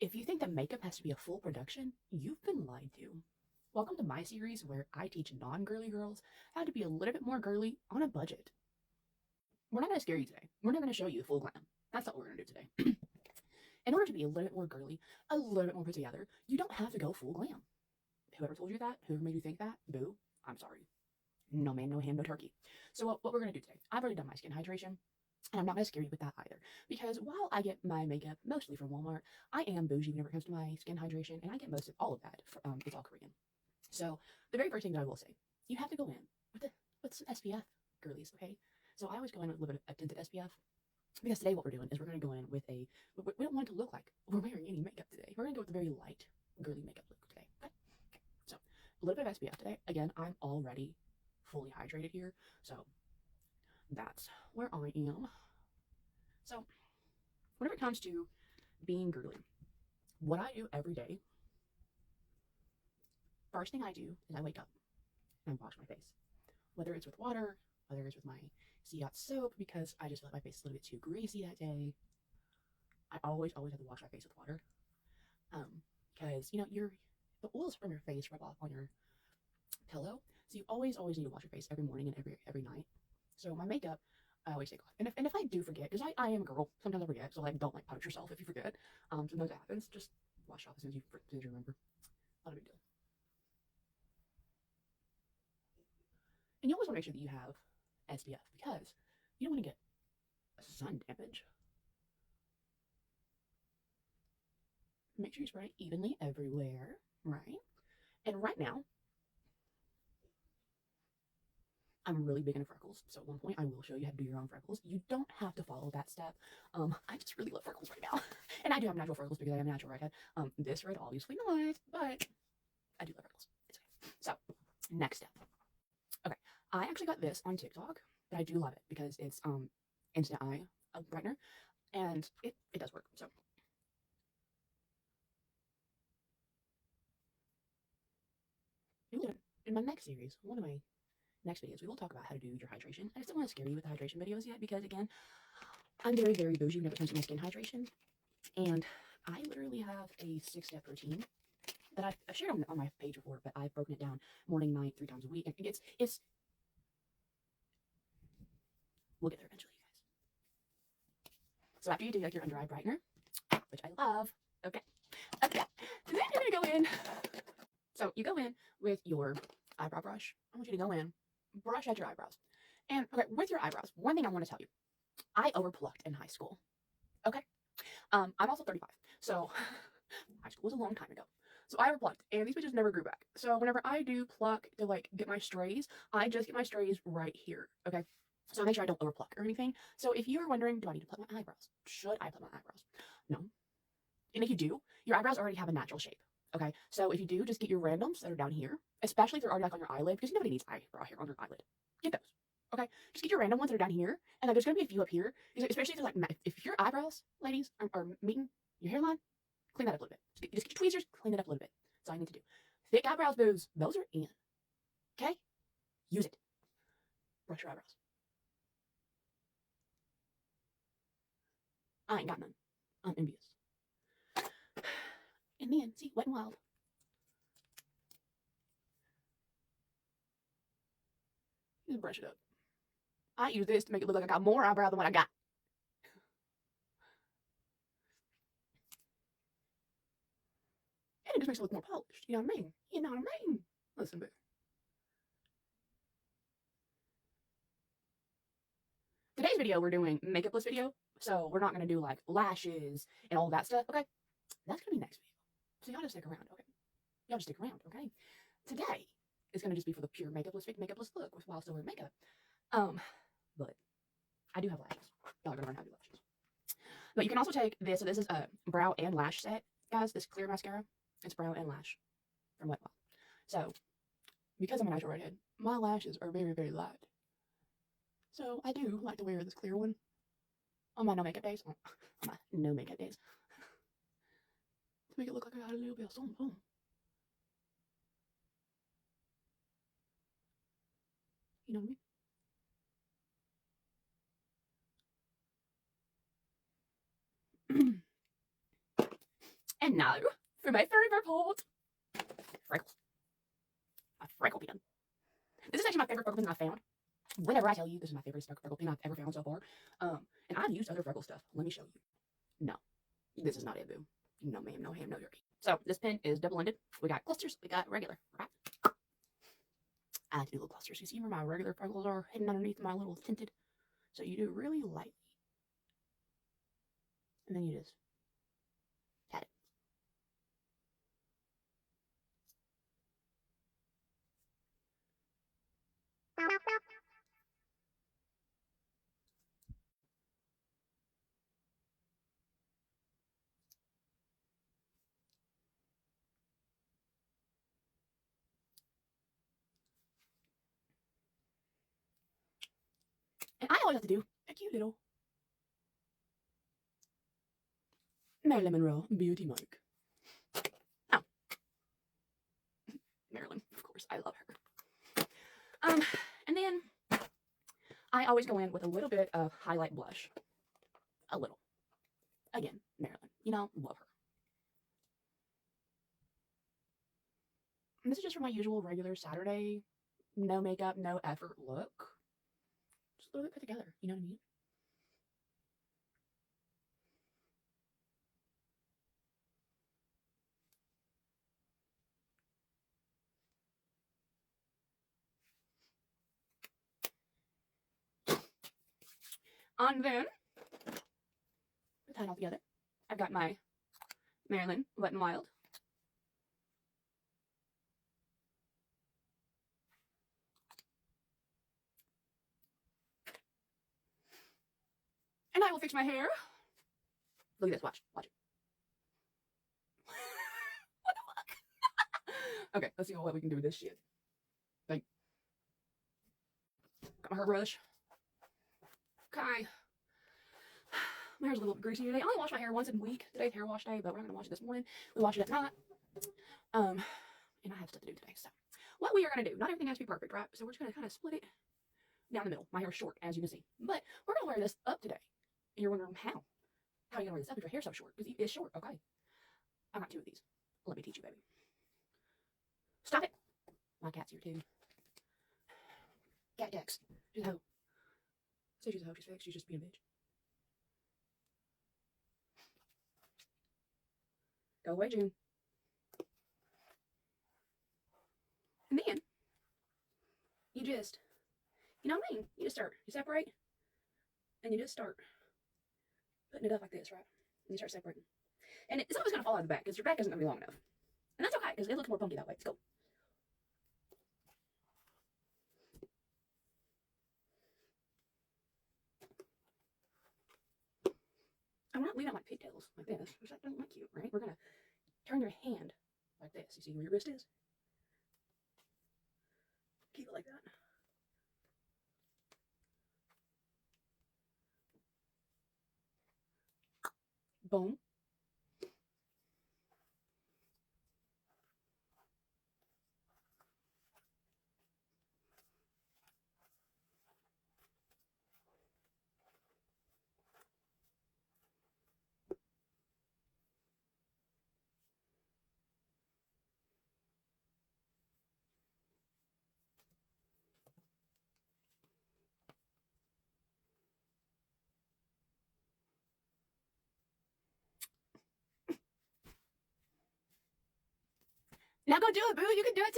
If you think that makeup has to be a full production, you've been lied to. Welcome to my series where I teach non-girly girls how to be a little bit more girly on a budget. We're not going to scare you today. We're not going to show you the full glam. That's not what we're going to do today. In order to be a little bit more girly, a little bit more put together, you don't have to go full glam. Whoever told you that, whoever made you think that, boo, I'm sorry. No man, no ham, no turkey. So what we're going to do today, I've already done my skin hydration. And I'm not going to scare you with that either. Because while I get my makeup mostly from Walmart, I am bougie whenever it comes to my skin hydration. And I get most of all of that. It's all Korean. So the very first thing that I will say, you have to go in with some SPF, girlies, okay? So I always go in with a little bit of tinted SPF. Because today what we're doing is we're going to go in with we don't want it to look like we're wearing any makeup today. We're going to go with a very light, girly makeup look today, okay? So a little bit of SPF today. Again, I'm already fully hydrated here. So that's where I am. So whenever it comes to being girly, what I do every day, first thing I do is I wake up and I wash my face. Whether it's with water, whether it's with my sea soap, because I just feel like my face is a little bit too greasy that day. I always have to wash my face with water. Because the oils from your face rub off on your pillow. So you always need to wash your face every morning and every night. So my makeup, I always take off. And if I do forget, because I am a girl, sometimes I forget, so like don't punish yourself if you forget. Sometimes it happens. Just wash it off as soon as you remember. Not a big deal. And you always want to make sure that you have SPF because you don't want to get sun damage. Make sure you spread it evenly everywhere, right? And right now, I'm really big into freckles. So at one point, I will show you how to do your own freckles. You don't have to follow that step. I just really love freckles right now. And I do have natural freckles because I am a natural redhead. This red, obviously not, but I do love freckles. It's okay. So, next step. Okay, I actually got this on TikTok, but I do love it because it's instant eye brightener, and it does work. So in my next series, one of my next videos, we will talk about how to do your hydration. I just don't want to scare you with the hydration videos yet because again, I'm very bougie whenever it comes to my skin hydration, and I literally have a 6-step routine that I've shared on my page before, but I've broken it down morning, night, 3 times a week, and it's we'll get there eventually, you guys. So after you do like your under eye brightener, which I love, okay, then you're gonna go in. So you go in with your eyebrow brush. I want you to go in, brush out your eyebrows, and okay, with your eyebrows, one thing I want to tell you, I overplucked in high school. Okay, I'm also 35, so high school was a long time ago. So I overplucked, and these bitches never grew back. So whenever I do pluck to like get my strays, I just get my strays right here. Okay. So make sure I don't overpluck or anything. So if you're wondering, do I need to pluck my eyebrows? Should I pluck my eyebrows? No. And if you do, your eyebrows already have a natural shape. Okay. So if you do, just get your randoms that are down here, especially if they're already like on your eyelid, because nobody needs eyebrow hair on your eyelid. Get those. Okay. Just get your random ones that are down here, and then there's gonna be a few up here, especially if it's like if your eyebrows, ladies, are meeting your hairline, clean that up a little bit. Just get your tweezers, clean it up a little bit. That's all you need to do. Thick eyebrows, booze, those are in. Okay? Use it. Brush your eyebrows. I ain't got none. I'm envious. And then, see, Wet n Wild. Just brush it up. I use this to make it look like I got more eyebrow than what I got. And it just makes it look more polished. You know what I mean? You know what I mean? Listen, boo. Today's video, we're doing makeupless video. So we're not going to do like lashes and all that stuff. Okay? That's going to be next video. So y'all just stick around, okay? Y'all just stick around, okay? Today is going to just be for the pure makeupless look while still wearing makeup. But I do have lashes. Y'all are going to learn how to do lashes. But you can also take this. So this is a brow and lash set, guys. This clear mascara. It's brow and lash from Wet n Wild. So because I'm a natural redhead, my lashes are very light. So I do like to wear this clear one on my no makeup days. On my no makeup days. To make it look like I got a little bit of something. You know what I mean? And now for my furry report. Freckles. A freckle pen. This is actually my favorite freckle pen I've found. Whenever I tell you this is my favorite freckle pen I've ever found so far. And I've used other freckle stuff. Let me show you. No, this is not it, boo. No, ma'am, no ham, no turkey. So this pen is double-ended. We got clusters, we got regular, right? I like to do little clusters. You see where my regular freckles are hidden underneath my little tinted? So you do it really lightly. And then you just pat it. And I always have to do a cute little Marilyn Monroe beauty mark. Oh. Marilyn, of course, I love her. And then I always go in with a little bit of highlight blush. A little. Again, Marilyn. You know, love her. And this is just for my usual regular Saturday, no makeup, no effort look. Just a little bit put together, you know what I mean? And then, to tie it all together, I've got my Marilyn Wet n Wild. And I will fix my hair. Look at this, watch it. What the fuck? Okay, let's see what we can do with this shit. Like, got my hair brush. Okay. My hair's a little bit greasy today. I only wash my hair once a week. Today's hair wash day, but we're not gonna wash it this morning. We wash it at night. And I have stuff to do today. So what we are gonna do, not everything has to be perfect, right? So we're just gonna kind of split it down the middle. My hair is short, as you can see. But we're gonna wear this up today. And you're wondering how? How are you gonna wear this up if your hair's so short? Because it's short, okay. I got two of these. Let me teach you, baby. Stop it. My cat's here too. Cat Dex. She's a hoe. Say she's a hoe, she's fixed. She's just being a bitch. Go away, June. And then, you just, you know what I mean? You just start, you separate, and you just start putting it up like this, right? And you start separating. And it's always going to fall out of the back, because your back isn't going to be long enough. And that's okay, because it looks more funky that way. Let's go. And we're not leaving out like pigtails like this, which that doesn't look cute, right? We're going to turn your hand like this. You see where your wrist is? Keep it like that. Boom. Now go do it, boo. You can do it